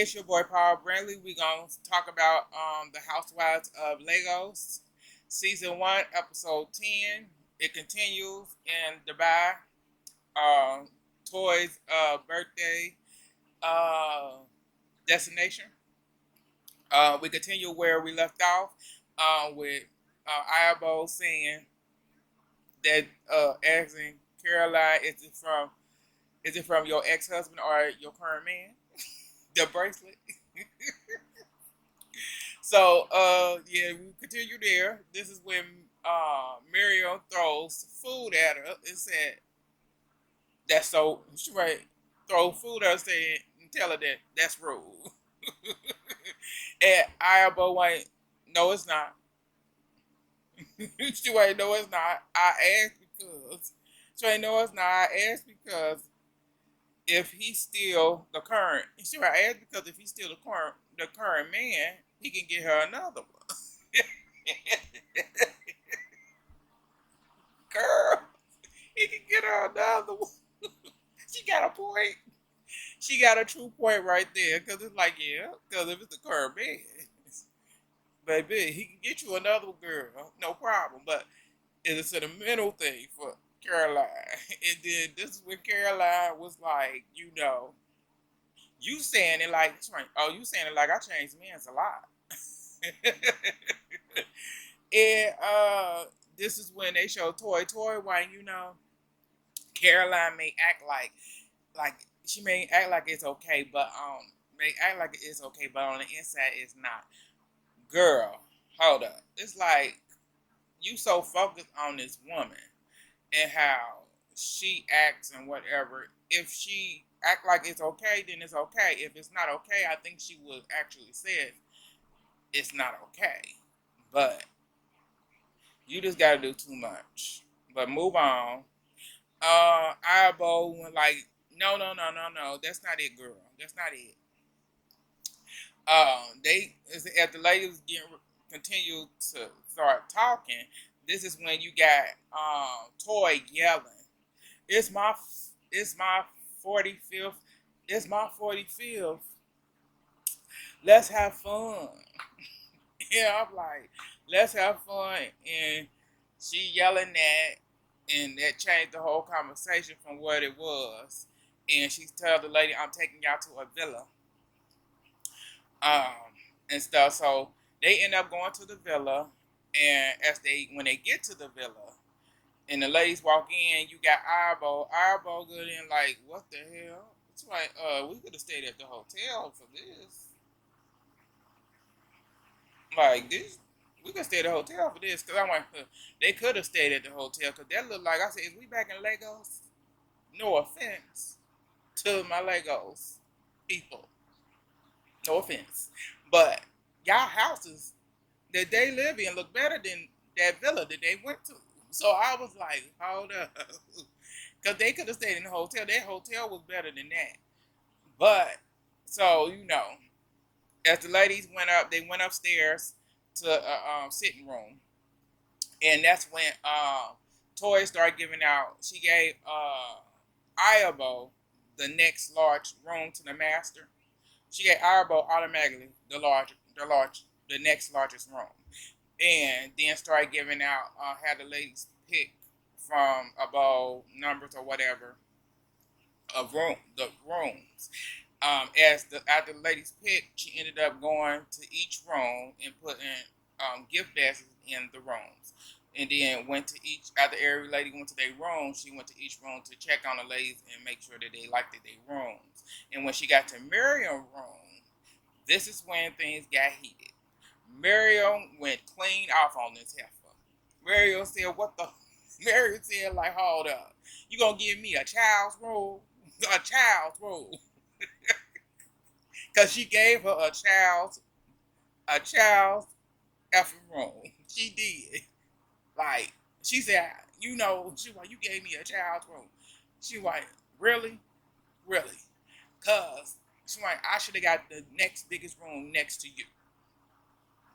Hey, it's your boy Paul Brandley. We're gonna talk about the Housewives of Lagos, season 1, episode 10. It continues in Dubai. Uh, Toy's birthday uh, destination. We continue where we left off with Iabo saying that asking Caroline, is it from your ex husband or your current man? The bracelet. So, yeah, we continue there. This is when Miriam throws food at her and said, "That's so." She right, throw food at her saying, and tell her that that's rude. And Ayabo went, "No, it's not." She went, "No, it's not. I asked because." She went, "No, it's not. I asked because if he's still the current." She went, "I asked because if he's still the current man, he can get her another one." Girl, he can get her another one. She got a point. She got a true point right there. Because it's like, yeah, because if it's the current man, baby, he can get you another girl. No problem. But it's a sentimental thing for Caroline. And then this is when Caroline was like, you saying it like, oh, you saying it like I changed men's a lot. And this is when they show Toy, why, Caroline may act like she may act like it's okay, but may act like it's okay, but on the inside it's not. Girl, hold up. It's like you so focused on this woman and how she acts and whatever. If she act like it's okay, then it's okay. If it's not okay, I think she would actually say it's not okay. But you just gotta do too much. But move on. Eyeball went like, no, that's not it, girl. That's not it. They as the ladies getting continue to start talking. This is when you got Toy yelling. It's my it's my 45th. It's my 45th. Let's have fun. Yeah, I'm like, let's have fun. And she yelling that, and that changed the whole conversation from what it was. And she told the lady, "I'm taking y'all to a villa." um, and stuff. So they end up going to the villa, and when they get to the villa, and the ladies walk in, you got Eyeball good in like, what the hell? It's like, we could have stayed at the hotel for this. Like this, we could stay at the hotel for this. Cause I went, they could have stayed at the hotel. Cause that looked like I said, is we back in Lagos? No offense to my Lagos people. No offense, but y'all houses that they live in look better than that villa that they went to. So I was like, hold up. Because they could have stayed in the hotel. That hotel was better than that. But, so, as the ladies went up, they went upstairs to a sitting room. And that's when Toy started giving out, she gave Ayabo the next large room to the master. She gave Ayabo automatically the next largest room. And then started giving out, had the ladies pick from above numbers or whatever of the rooms. As the after the ladies picked, she ended up going to each room and putting gift baskets in the rooms. And then went to each after every lady went to their room, she went to each room to check on the ladies and make sure that they liked their rooms. And when she got to Miriam's room, this is when things got heated. Miriam went clean off on this heifer. Miriam said, "What the?" Miriam said, "Like, hold up, you gonna give me a child's role? A child's role?" Cause she gave her a child's effing role. She did. Like, she said, she like, "You gave me a child's role." She like, "Really, really?" Cause she like, "I should have got the next biggest room next to you."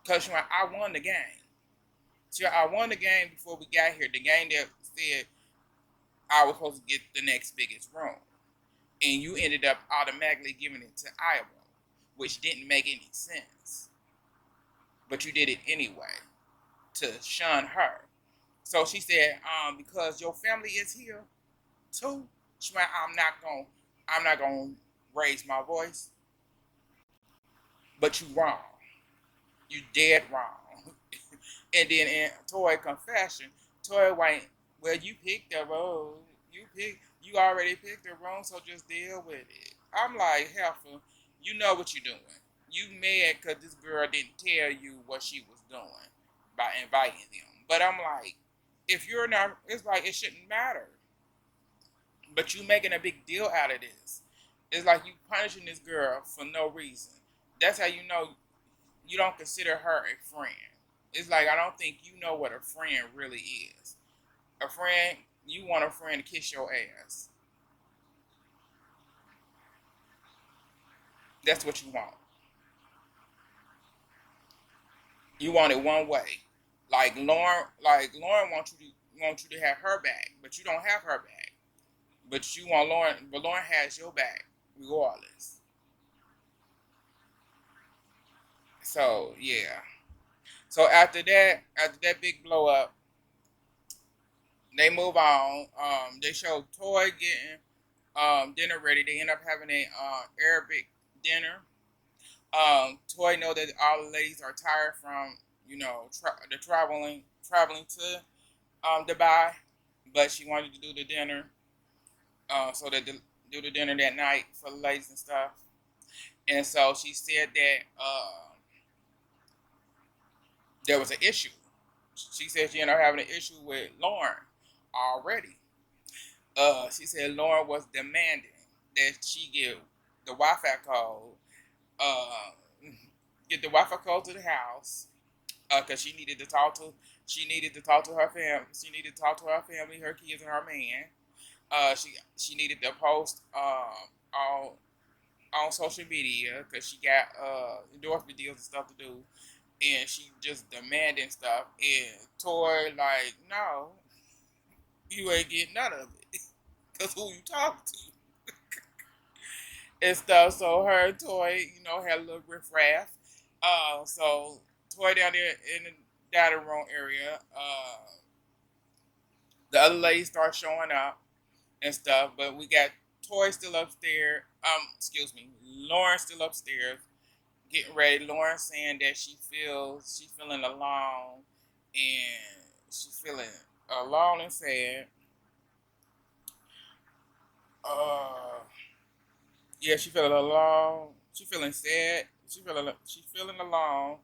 Cause she like, "I won the game." So I won the game before we got here. The game that said I was supposed to get the next biggest room. And you ended up automatically giving it to Iowa. which didn't make any sense. But you did it anyway to shun her. So she said, because your family is here too, she went, I'm not gonna raise my voice, but you wrong. You dead wrong. And then in Toy confession, Toy went, well, you picked the road. You already picked the road, so just deal with it. I'm like, Heifer, you know what you're doing. You mad because this girl didn't tell you what she was doing by inviting them. But I'm like, if you're not, it's like it shouldn't matter. But you making a big deal out of this. It's like you punishing this girl for no reason. That's how you know you don't consider her a friend. It's like I don't think you know what a friend really is. A friend, you want a friend to kiss your ass. That's what you want. You want it one way. Lauren wants you to have her back, but you don't have her back. But you want Lauren, but Lauren has your back regardless. So yeah. So after that big blow up, they move on. They show Toy getting dinner ready. They end up having a Arabic dinner. Toy know that all the ladies are tired from the traveling to Dubai, but she wanted to do the dinner. So they do the dinner that night for the ladies and stuff. And so she said that there was an issue. She said she ended up having an issue with Lauren already. She said Lauren was demanding that she give the Wi-Fi code, uh, get the Wi-Fi code to the house, because she needed to talk to her family. She needed to talk to her family, her kids, and her man. She needed to post on social media because she got endorsement deals and stuff to do, and she just demanding stuff. And Toy like, no, you ain't getting none of it because who you talking to and stuff. So her and Toy, had a little riffraff. So Toy down there in the dining room area. The other ladies start showing up and stuff, but we got Toy still upstairs. Excuse me, Lauren still upstairs getting ready. Lauren saying that she's feeling alone and she's feeling alone and sad. Uh, yeah, she feeling alone. She feeling sad. She's feeling alone,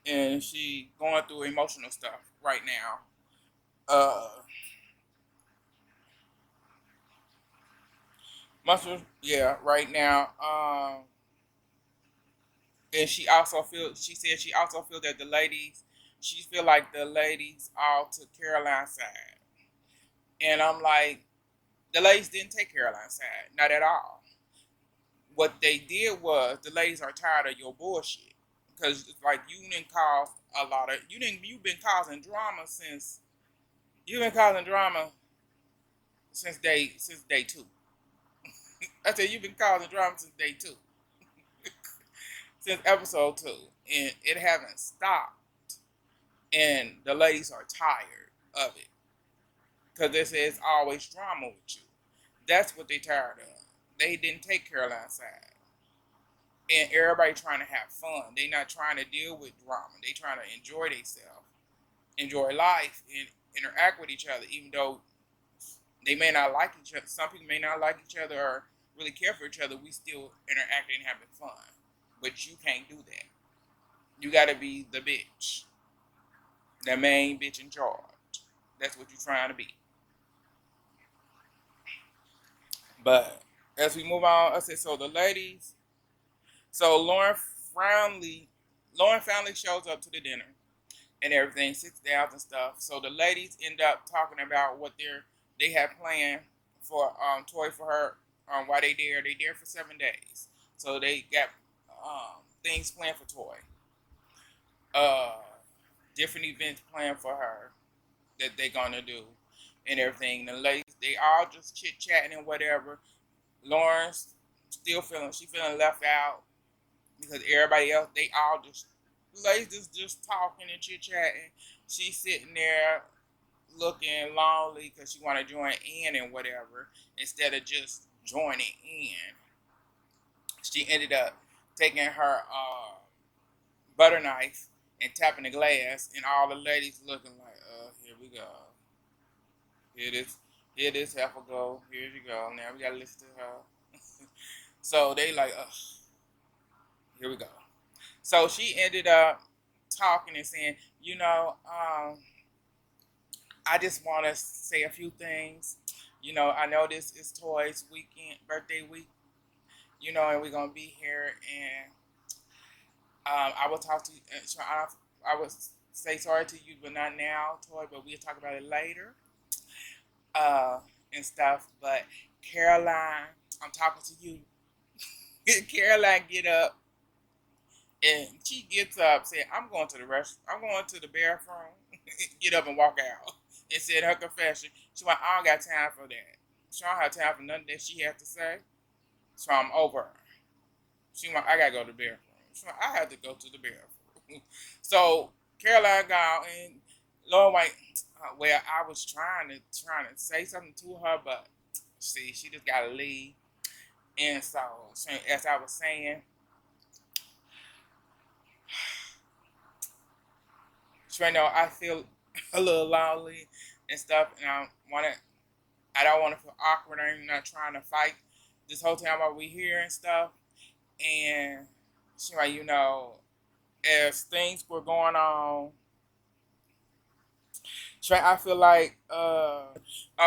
and she going through emotional stuff right now. Uh, yeah, right now. And she said she also feel that the ladies, she feel like the ladies all took Caroline's side. And I'm like, the ladies didn't take Caroline's side, not at all. What they did was the ladies are tired of your bullshit. Because it's like you didn't cause a lot of, you've been causing drama you've been causing drama since day two. I said you've been causing drama since day two, since episode two, and it haven't stopped. And the ladies are tired of it because they say it's always drama with you. That's what they tired of. They didn't take Caroline's side, and everybody trying to have fun. They not trying to deal with drama. They trying to enjoy themselves, enjoy life, and interact with each other. Even though they may not like each other, some people may not like each other or really care for each other. We still interacting and having fun, but you can't do that. You got to be the bitch, the main bitch in charge. That's what you're trying to be. But as we move on, I said, so the ladies, so Lauren finally shows up to the dinner and everything, sits down and stuff. So the ladies end up talking about what they have planned for Toy for her while they there. They there for 7 days. So they got things planned for Toy. Uh, Different events planned for her that they gonna do and everything. The ladies, they all just chit chatting and whatever. Lauren's still feeling left out. because everybody else, they all just ladies just talking and chit chatting. She's sitting there looking lonely because she want to join in and whatever instead of just joining in. She ended up taking her butter knife and tapping the glass, and all the ladies looking like, here we go. Here this heifer go. Here you go. Now we gotta listen to her. So they like, here we go. So she ended up talking and saying, I just want to say a few things. I know this is Toy's weekend, birthday week, and we're going to be here. And I will talk to you. I will say sorry to you, but not now, Toy, but we'll talk about it later uh, and stuff. But Caroline, I'm talking to you. Caroline get up, and she gets up, said, I'm going to the bathroom, get up and walk out. And said her confession. She went, I don't got time for that. She don't have time for nothing that she has to say. So I'm over her. She went, I gotta go to the bathroom. She went, I have to go to the bathroom. So Caroline gone, and Lord White, well, I was trying to say something to her, but see, she just gotta leave. And so as I was saying, I feel a little lonely and stuff, and I don't want to feel awkward. I'm not trying to fight this whole time while we here and stuff. And she like, as things were going on, I feel like, oh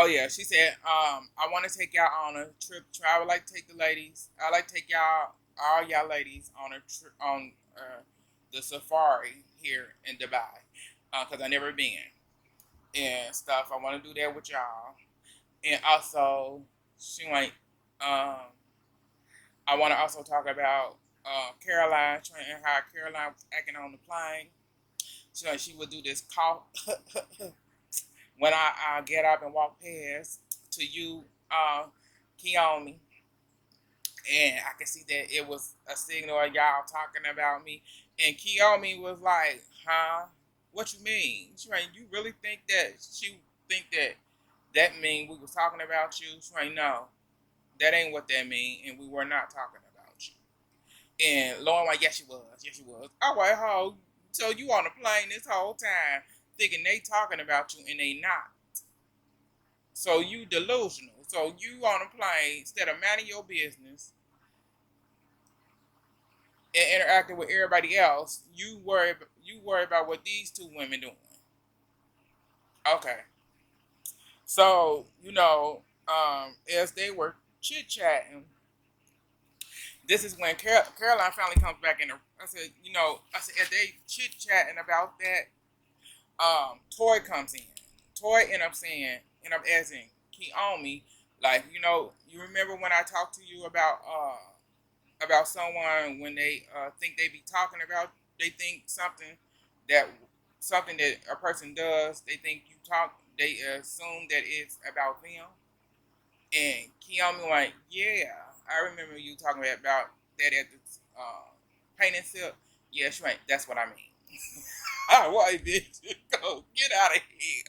yeah, she said, I want to take y'all on a trip. I would like to take the ladies. I like to take all y'all ladies on a trip on the safari here in Dubai, because I never been and stuff. I want to do that with y'all. And also, she like, I want to also talk about Caroline and how Caroline was acting on the plane. So like, she would do this cough when I get up and walk past to you, Kiyomi, and I can see that it was a signal of y'all talking about me. And Kiyomi was like, "Huh? What you mean? She like, you really think that that mean we was talking about you?" She like, "No, that ain't what that mean, and we were not talking about you." And Lauren like, "Yes, she was. Yes, she was." All right, how? So you on the plane this whole time thinking they talking about you and they not. So you delusional. So you on a plane instead of minding your business and interacting with everybody else, you worry about what these two women doing. Okay. So, as they were chit chatting, this is when Caroline finally comes back in. I said, as they chit chatting about that, Toy comes in. Toy end up asking Kiyomi, like, you remember when I talked to you about someone when they think they be talking about, they think that something that a person does, they think you talk, they assume that it's about them. And Kiyomi like, yeah, I remember you talking about that at the painting sip. Yeah, that's right. That's what I mean. Why, bitch? Go get out of here.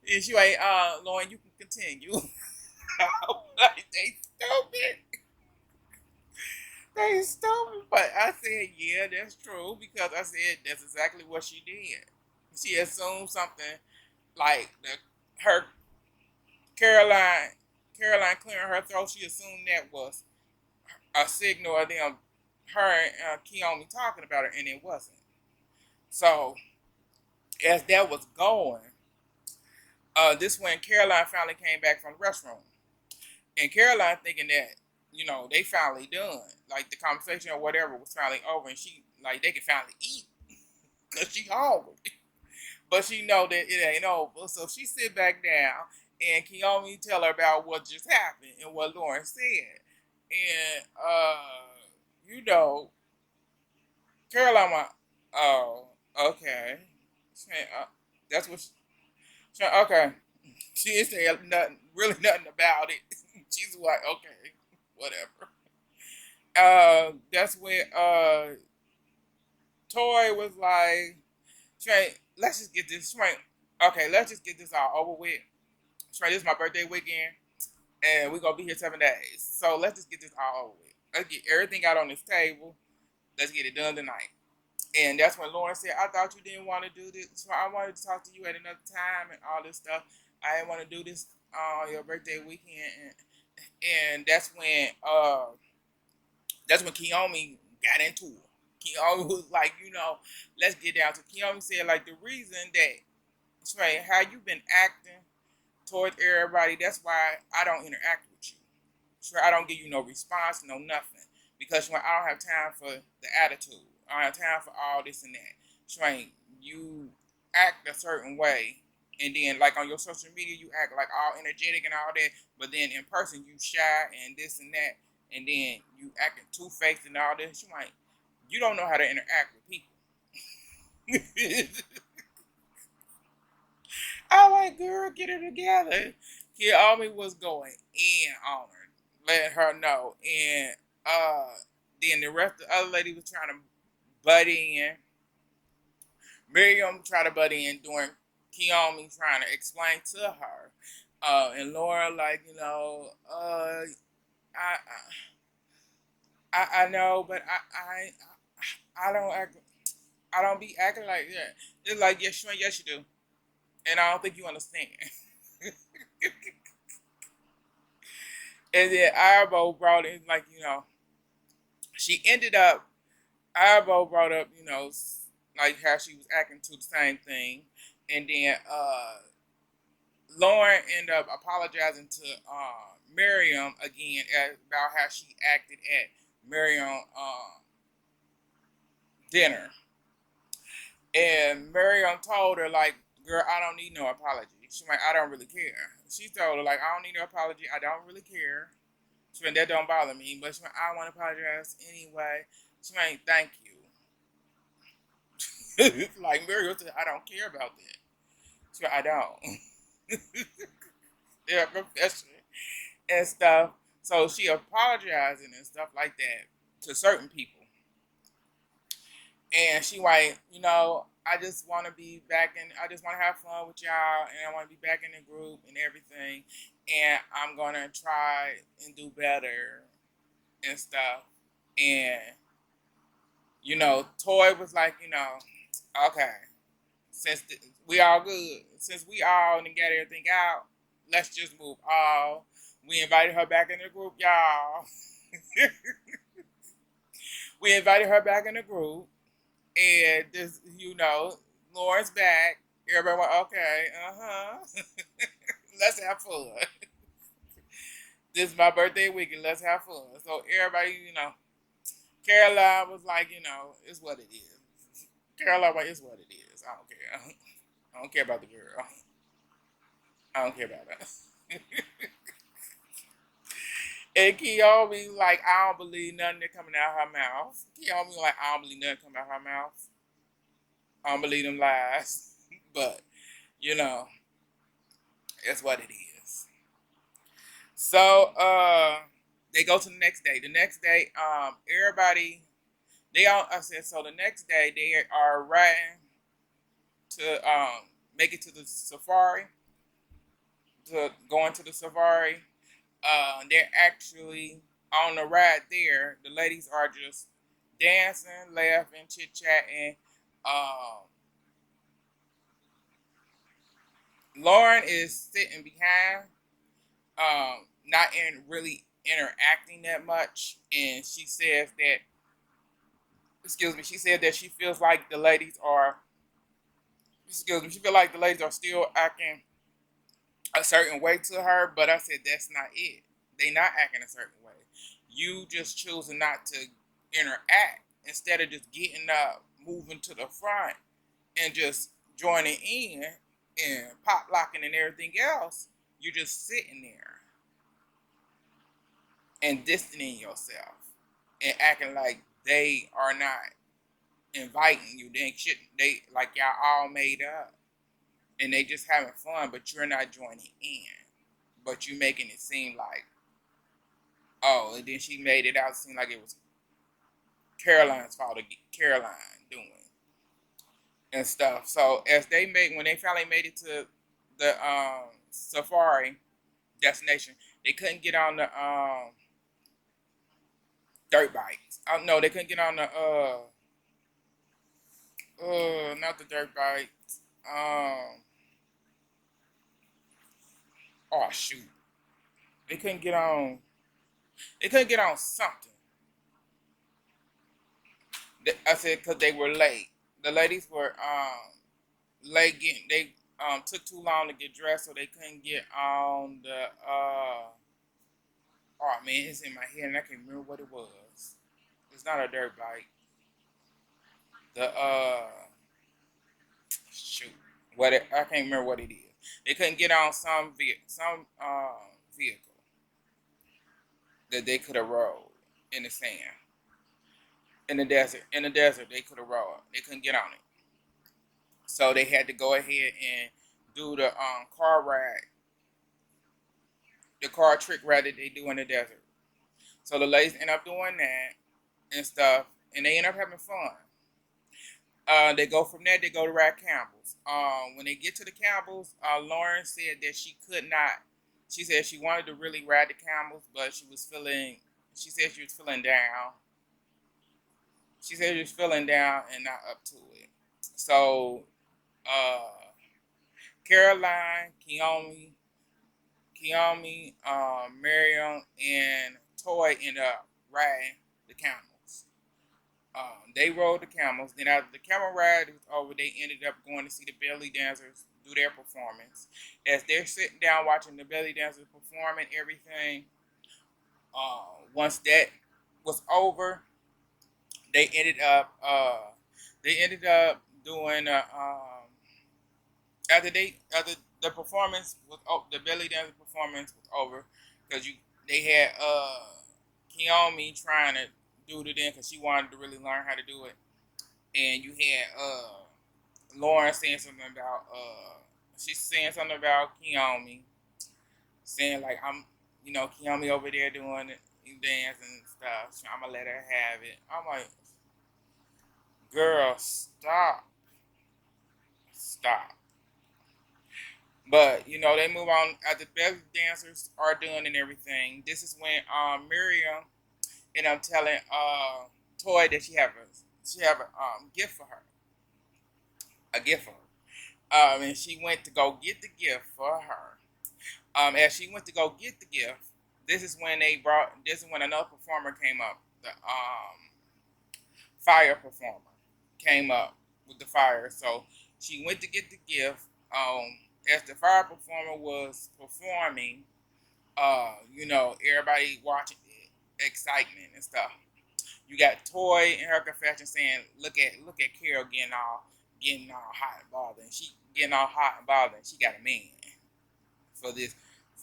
And she like, Lauren, you can continue. Like, they stupid. They stupid. But I said, yeah, that's true, because I said that's exactly what she did. She assumed something like her Caroline Caroline clearing her throat. She assumed that was a signal of them, her and Kiyomi talking about her, and it wasn't. So as that was going, this when Caroline finally came back from the restroom, and Caroline thinking that they finally done, like the conversation or whatever was finally over, and she like they can finally eat because she hungry, but she know that it ain't over. So she sit back down, and Kiyomi tell her about what just happened and what Lauren said, and you know Caroline went, oh, okay. She went, that's what she went, okay. She didn't say nothing, really nothing about it. She's like, okay, whatever. That's when Toy was like, Trey, let's just get this Trey. Okay, let's just get this all over with. Trey, this is my birthday weekend, and we're gonna be here 7 days. So let's just get this all over with. Let's get everything out on this table. Let's get it done tonight. And that's when Lauren said, I thought you didn't want to do this. So I wanted to talk to you at another time and all this stuff. I didn't want to do this on your birthday weekend. And that's when Kiyomi got into it. Kiyomi was like, let's get down to Kiyomi said like the reason that Trey, how you been acting towards everybody, that's why I don't interact with you. Sure, I don't give you no response, no nothing. Because when I don't have time for the attitude. I don't have time for all this and that. Sure, you act a certain way. And then, like on your social media, you act like all energetic and all that. But then in person, you shy and this and that. And then you acting two-faced and all this. You don't know how to interact with people. I'm like, girl, get it together. Kid Army was going in on her, letting her know. And then the rest of the other lady was trying to butt in. Miriam tried to butt in during Kiyomi trying to explain to her. And Laura, like, I, I know, but I don't act, I don't be acting like that. It's like, yes, yes, you do. And I don't think you understand. And then Arbo brought in, like, she ended up, Arbo brought up, like how she was acting to the same thing. And then Lauren ended up apologizing to Miriam again about how she acted at Miriam dinner. And Miriam told her, like, girl, I don't need no apology. She's like, I don't really care. She told her, like, I don't need no apology. I don't really care. She went, that don't bother me. But she went, I want to apologize anyway. She went, thank you. Like Miriam said, I don't care about that. She went, I don't. They're a professional and stuff. So she apologizing and stuff like that to certain people. And she like, I just want to be back in, I just want to have fun with y'all, and I want to be back in the group and everything. And I'm going to try and do better and stuff. And, Toy was like, okay, since we all good, since we all done got everything out, let's just move all. We invited her back in the group, y'all. We invited her back in the group. And this, Lauren's back. Everybody went, okay, let's have fun. This is my birthday weekend. Let's have fun. So everybody, Caroline was like, it's what it is. Caroline was like, it's what it is. I don't care. I don't care about the girl. I don't care about her. And Kiyomi like, I don't believe nothing that coming out her mouth. Kiyomi like, I don't believe nothing coming out her mouth. I don't believe them lies. But, that's what it is. So, they go to the next day. The next day, everybody, I said, so the next day, they are riding to make it to the safari, to going to the safari. They're actually on the ride there. The ladies are just dancing, laughing, chit chatting. Lauren is sitting behind, not really interacting that much, and she says that, excuse me, she said that she feels like the ladies are, excuse me, she feels like the ladies are still acting a certain way to her, but I said that's not it. They not acting a certain way. You just choosing not to interact instead of just getting up, moving to the front, and just joining in and pop locking and everything else. You're just sitting there and distancing yourself and acting like they are not inviting you. They like y'all all made up and they just having fun, but you're not joining in. But you making it seem like, oh, and then she made it out seem like it was Caroline's father, Caroline, doing and stuff. So as they made, when they finally made it to the safari destination, they couldn't get on the dirt bikes. No, they couldn't get on the not the dirt bikes. Oh shoot, they couldn't get on. They couldn't get on something. I said because they were late. The ladies were late getting. They took too long to get dressed, so they couldn't get on the. Oh man, it's in my head and I can't remember what it was. It's not a dirt bike. The shoot, I can't remember what it is. They couldn't get on vehicle that they could have rode in the sand, in the desert. In the desert, they could have rode. They couldn't get on it, so they had to go ahead and do the car ride, the car trick ride that they do in the desert. So the ladies end up doing that and stuff, and they end up having fun. They go from there. They go to ride Campbell's. When they get to the Campbell's, Lauren said that she could not. She said she wanted to really ride the Campbell's, but she was feeling. She said she was feeling down. She said she was feeling down and not up to it. So, Caroline, Miriam, and Toy ended up riding the Camels. They rode the Camels. Then after the camel ride was over, they ended up going to see the belly dancers do their performance. As they're sitting down watching the belly dancers perform and everything, once that was over, they ended up doing after the performance was the belly dancer performance was over because they had Kiyomi trying to do it then because she wanted to really learn how to do it, and you had Lauren saying something about she's saying something about Kiyomi, saying like Kiyomi over there doing it, dance and stuff, so I'm gonna let her have it. I'm like, girl, stop. But they move on after the belly dancers are done and everything. This is when Miriam and I'm telling Toy that she have a gift for her, a gift for her. And she went to go get the gift for her. As she went to go get the gift, this is when another performer came up. The fire performer came up with the fire. So she went to get the gift. As the fire performer was performing, everybody watching it, excitement and stuff. You got Toy in her confession saying, "Look at Carol getting all hot and bothered. And she getting all hot and bothered. And she got a man for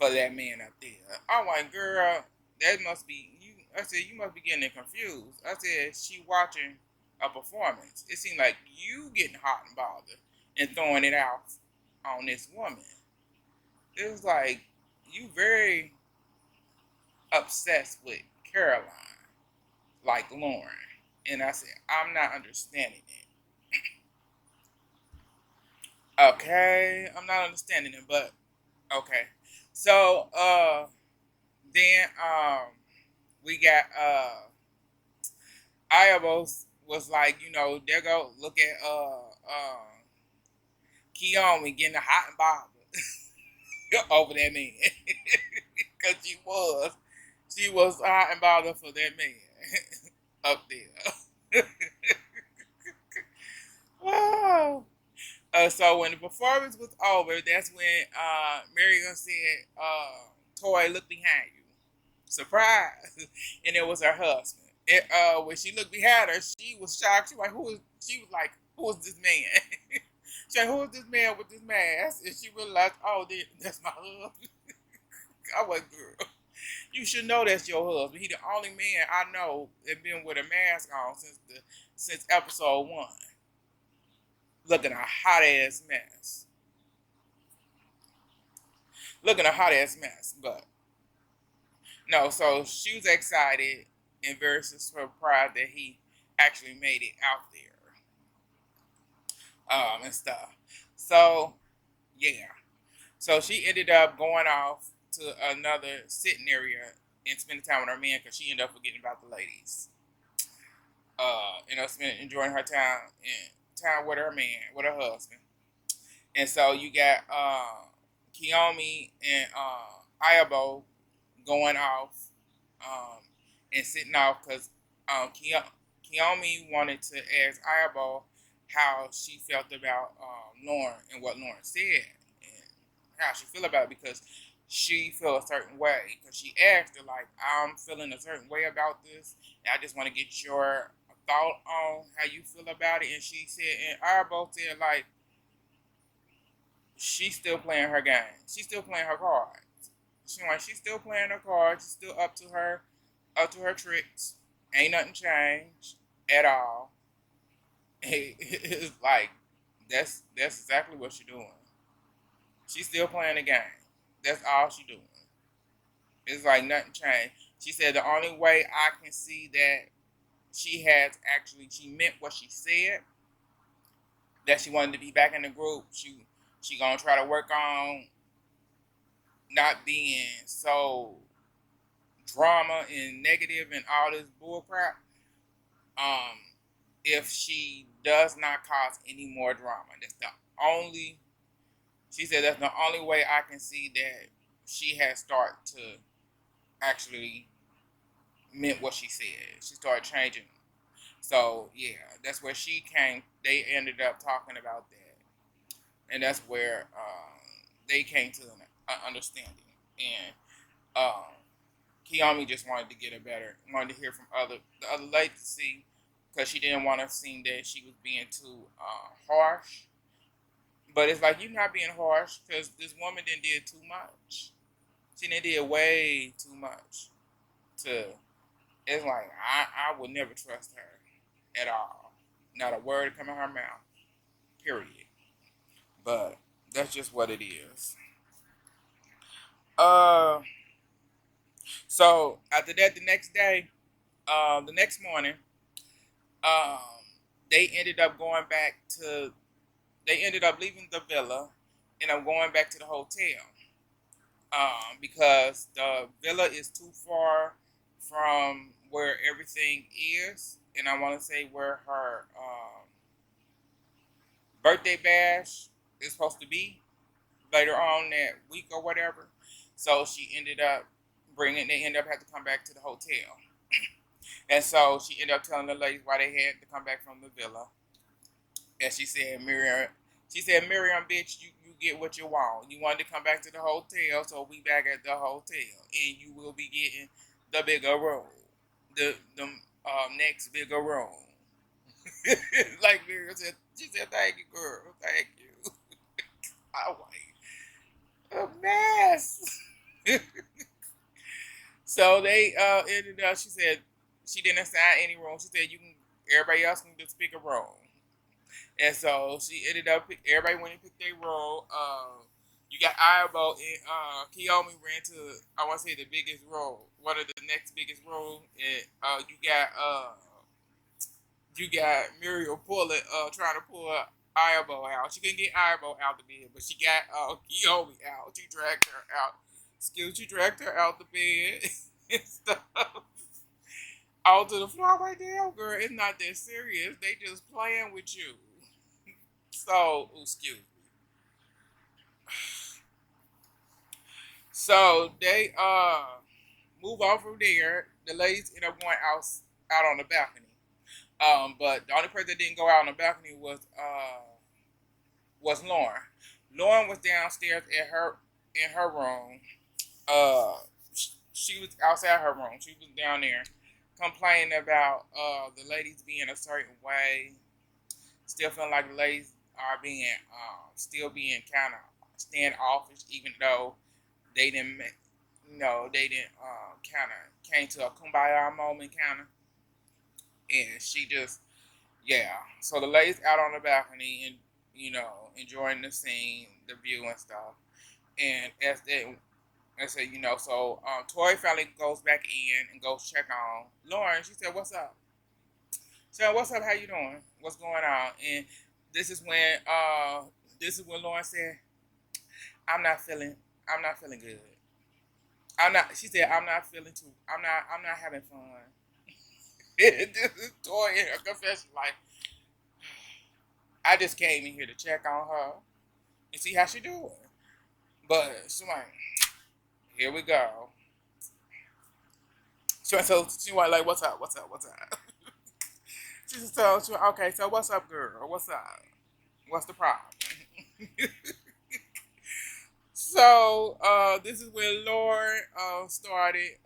that man up there." I'm like, girl, that must be you. I said, you must be getting it confused. I said, she watching a performance. It seemed like you getting hot and bothered and throwing it out on this woman. It was like you very obsessed with Caroline, like Lauren. And I said, I'm not understanding it. Okay, I'm not understanding it, but okay. So then we got Iavos was like, there go look at Kiyomi getting hot and bothered over that man. Because she was hot and bothered for that man up there. Wow. So when the performance was over, that's when Miriam said, Toy, look behind you. Surprise. And it was her husband. And when she looked behind her, she was shocked. She was like, who is this man? She like, who is this man with this mask? And she realized, oh, that's my husband. I was like, girl, you should know that's your husband. He the only man I know that been with a mask on since episode 1. Looking a hot ass mess. But no, so she was excited and very surprised that he actually made it out there, and stuff. So yeah, so she ended up going off to another sitting area and spending time with her man because she ended up forgetting about the ladies. Spending enjoying her time with her man, with her husband. And so you got Kiyomi and Ayabo going off um, and sitting off because Kiyomi wanted to ask Ayabo how she felt about Lauren and what Lauren said and how she feel about it because she feel a certain way because she asked her like I'm feeling a certain way about this and I just want to get your thought on how you feel about it and she said and Ayabo said like she's still playing her game. She's still playing her cards. She's still playing her cards. She's still up to her tricks. Ain't nothing changed at all. It's like that's exactly what she's doing. She's still playing the game. That's all she's doing. It's like nothing changed. She said the only way I can see that she meant what she said, that she wanted to be back in the group. She gonna try to work on not being so drama and negative and all this bullcrap. Um, if she does not cause any more drama, only. She said that's the only way I can see that she has started to actually meant what she said. She started changing. So yeah, that's where she came. They ended up talking about that, and that's where they came to an understanding. And um, Kiyomi just wanted to get a better, wanted to hear from the other ladies to see, because she didn't want to seem that she was being too harsh. But it's like you're not being harsh because this woman didn't did too much. She didn't did way too much. To It's like I would never trust her at all. Not a word come in her mouth. Period. But that's just what it is. Uh, so after that, the next morning, um, they ended up going back to. They ended up leaving the villa, and I'm going back to the hotel. Because the villa is too far from where everything is, and I want to say where her birthday bash is supposed to be later on that week or whatever. So she ended up they ended up having to come back to the hotel. And so she ended up telling the ladies why they had to come back from the villa. And she said, Miriam, bitch, you get what you want. You wanted to come back to the hotel, so we back at the hotel. And you will be getting the bigger room. The next bigger room. Like Miriam said, she said, thank you, girl. Thank you. I was like, a mess. So they ended up, she said, she didn't assign any room. She said, everybody else can just pick a room. And so she ended up, everybody went and picked their role. You got Ayabo and Kiyomi ran to, I want to say the biggest role, one of the next biggest roles. And you got Muriel trying to pull Ayabo out. She couldn't get Ayabo out the bed, but she got Kiyomi out. She dragged her out. She dragged her out the bed and stuff. Out to the floor right there, girl. It's not that serious. They just playing with you. So, excuse me. So they move on from there. The ladies end up going out on the balcony. But the only person that didn't go out on the balcony was Lauren. Lauren was downstairs in her room. Uh, she was outside her room. She was down there complaining about the ladies being a certain way. Still feeling like the ladies are being still being kind of standoffish, even though they didn't, they didn't kind of came to a kumbaya moment, kind of, and she just, yeah. So the ladies out on the balcony and enjoying the scene, the view and stuff, and I said, so Tori finally goes back in and goes check on Lauren. She said, "What's up?" So what's up? How you doing? What's going on? And this is when Lauren said, I'm not feeling I'm not feeling good. I'm not She said I'm not feeling too I'm not having fun. This is Toy in her confession like I just came in here to check on her and see how she doing. But she's like, here we go. So she was like, what's up? What's up? What's up? She went, okay, so what's up, girl? What's up? What's the problem? So this is when Lauren started.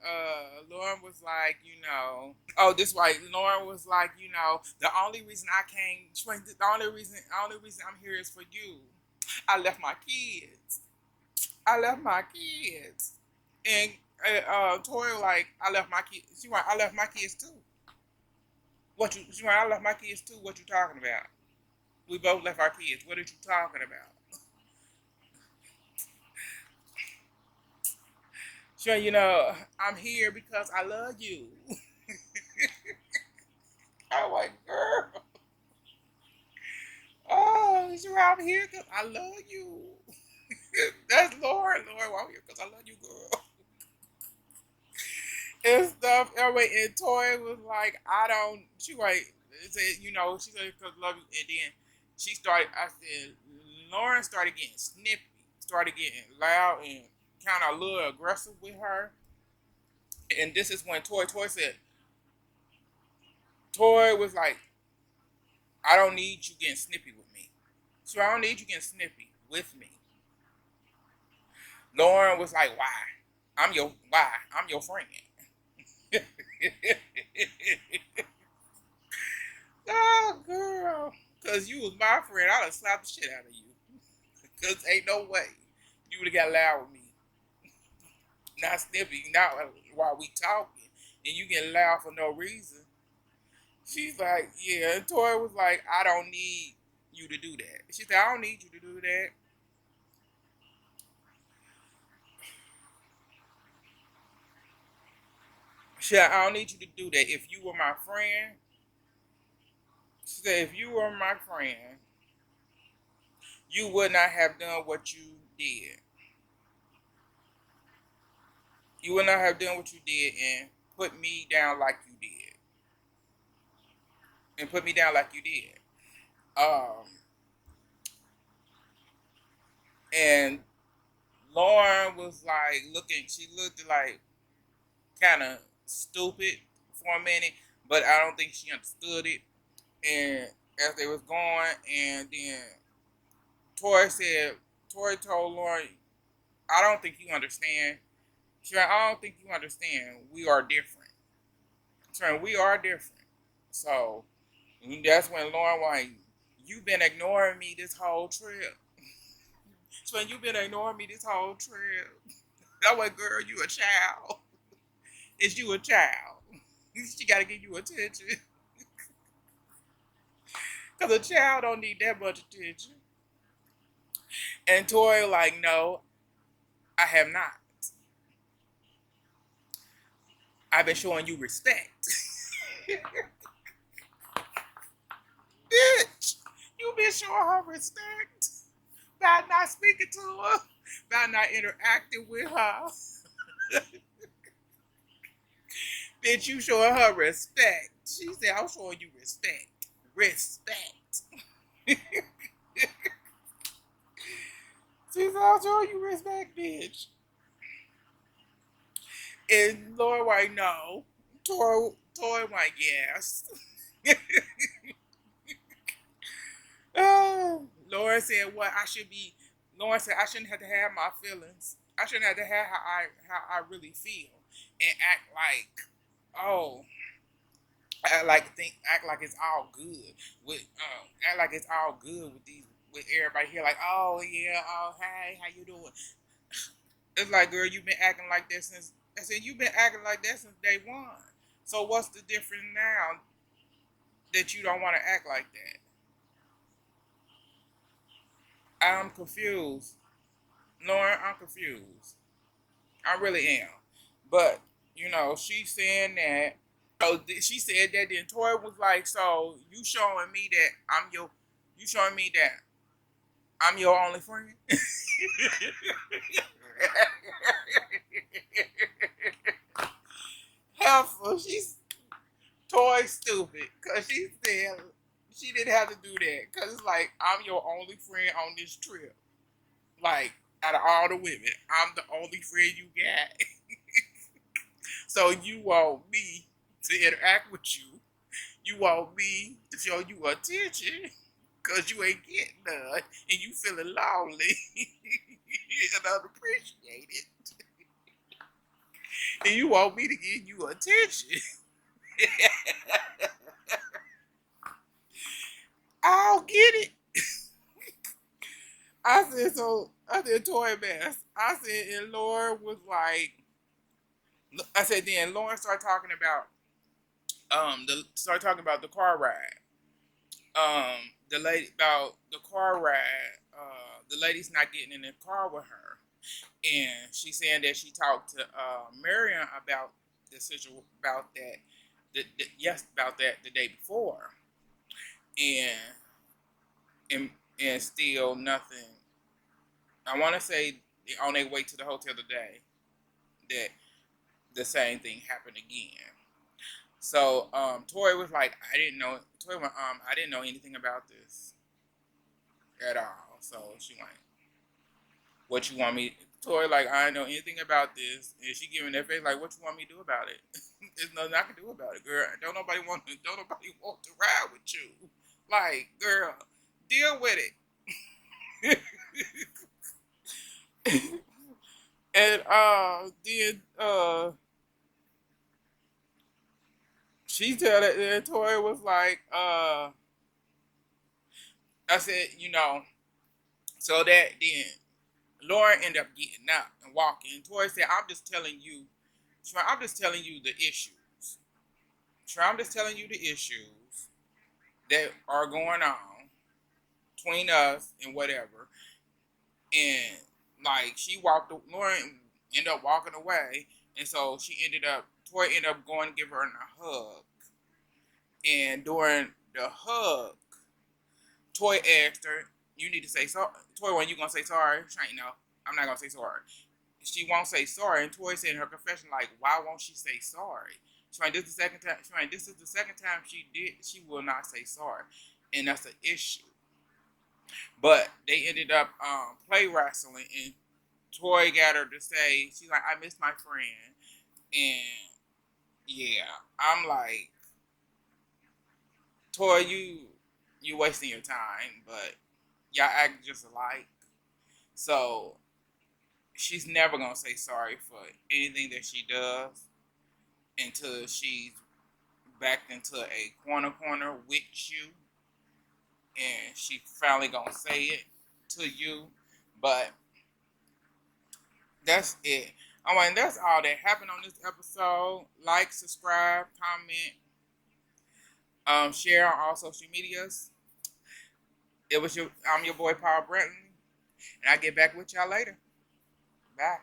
Lauren was like, oh, this way. Lauren was like, the only reason I came, the only reason I'm here is for you. I left my kids. I left my kids, and Tori like, I left my kids. She went, I left my kids too. What you? She went, I left my kids too. What you talking about? We both left our kids. What are you talking about? Sure, I'm here because I love you. I'm like, girl, oh, sure, I'm here because I love you. That's Lord, why I'm here because I love you, girl. And stuff. Anyway, and Toy was like, I don't. She like said, she said because love you, and then she started. I said, Lauren started getting snippy, started getting loud and kind of a little aggressive with her. And this is when Toy said, Toy was like, I don't need you getting snippy with me. So I don't need you getting snippy with me. Lauren was like, why? I'm your friend. Oh, girl. Because you was my friend. I'd have slapped the shit out of you. Because ain't no way you would have got loud with me. Not snippy, not while we talking. And you get loud for no reason. She's like, yeah. And Tori was like, I don't need you to do that. She said, I don't need you to do that. She said, I don't need you to do that. If you were my friend, she said, if you were my friend, you would not have done what you did. You would not have done what you did and put me down like you did. And put me down like you did. Um, and Lauren was like she looked like kind of stupid for a minute, but I don't think she understood it. And as they was going, and then Tori told Lauren, I don't think you understand. She said, I don't think you understand. We are different. So we are different. So that's when Lauren was like, you've been ignoring me this whole trip. So you've been ignoring me this whole trip. I went, girl, you a child. Is you a child? She got to give you attention. Because a child don't need that much attention. And Tori like, no, I have not. I've been showing you respect. Bitch, you been showing her respect by not speaking to her, by not interacting with her. Bitch, you showing her respect. She said, I'm showing you respect. Respect. She said, I'm showing you respect, bitch. And Lord White, no. Toy White, yes. Lauren said, what I should be. Lauren said, I shouldn't have to have my feelings. I shouldn't have to have how I really feel. And act like, oh, act like it's all good with act like it's all good with everybody here. Like, oh yeah, oh hey, how you doing? It's like, girl, you've been acting like that since. I said, you've been acting like that since day one. So what's the difference now that you don't want to act like that? I'm confused, Lauren. I'm confused. I really am. But she's saying that. So she said that. Then Toy was like, "So you showing me that you showing me that I'm your only friend?" Helpful. She's Toy stupid because she said she didn't have to do that because it's like I'm your only friend on this trip. Like out of all the women, I'm the only friend you got. So you want me to interact with you. You want me to show you attention because you ain't getting none and you feeling lonely and unappreciated. And you want me to give you attention. I don't get it. I said, Toy Mess. I said, and Lauren was like, I said, then Lauren started talking about, the car ride. The lady, about the car ride, the lady's not getting in the car with her. And she's saying that she talked to Marion about the situation, about that, yes, about that the day before. And, and, and still nothing. I want to say on their way to the hotel today that the same thing happened again. So Tori was like, I didn't know anything about this at all. So she like, what you want me? Tori like, I didn't know anything about this, and she giving that face like, what you want me to do about it? There's nothing I can do about it, girl. Don't nobody want to ride with you. Like, girl, deal with it. And then she tell that and Tori was like, I said, so that then Lauren ended up getting up and walking. And Tori said, I'm just telling you the issues. I'm just telling you the issues that are going on between us and whatever. And like Lauren ended up walking away. And so Tori ended up going to give her a hug. And during the hug, Toy asked her, "You need to say sorry." Toy, when you gonna say sorry? She ain't no. I'm not gonna say sorry. She won't say sorry, and Toy said in her confession, like, "Why won't she say sorry?" She like, "This is the second time." She like, "This is the second time she did. She will not say sorry," and that's an issue. But they ended up play wrestling, and Toy got her to say, "She's like, I miss my friend," and yeah, I'm like, Toy, you wasting your time, but y'all act just alike. So she's never gonna say sorry for anything that she does until she's backed into a corner with you, and she finally gonna say it to you. But that's it. I mean, that's all that happened on this episode. Like, subscribe, comment, share on all social medias. I'm your boy Paul Brenton, and I get back with y'all later. Bye.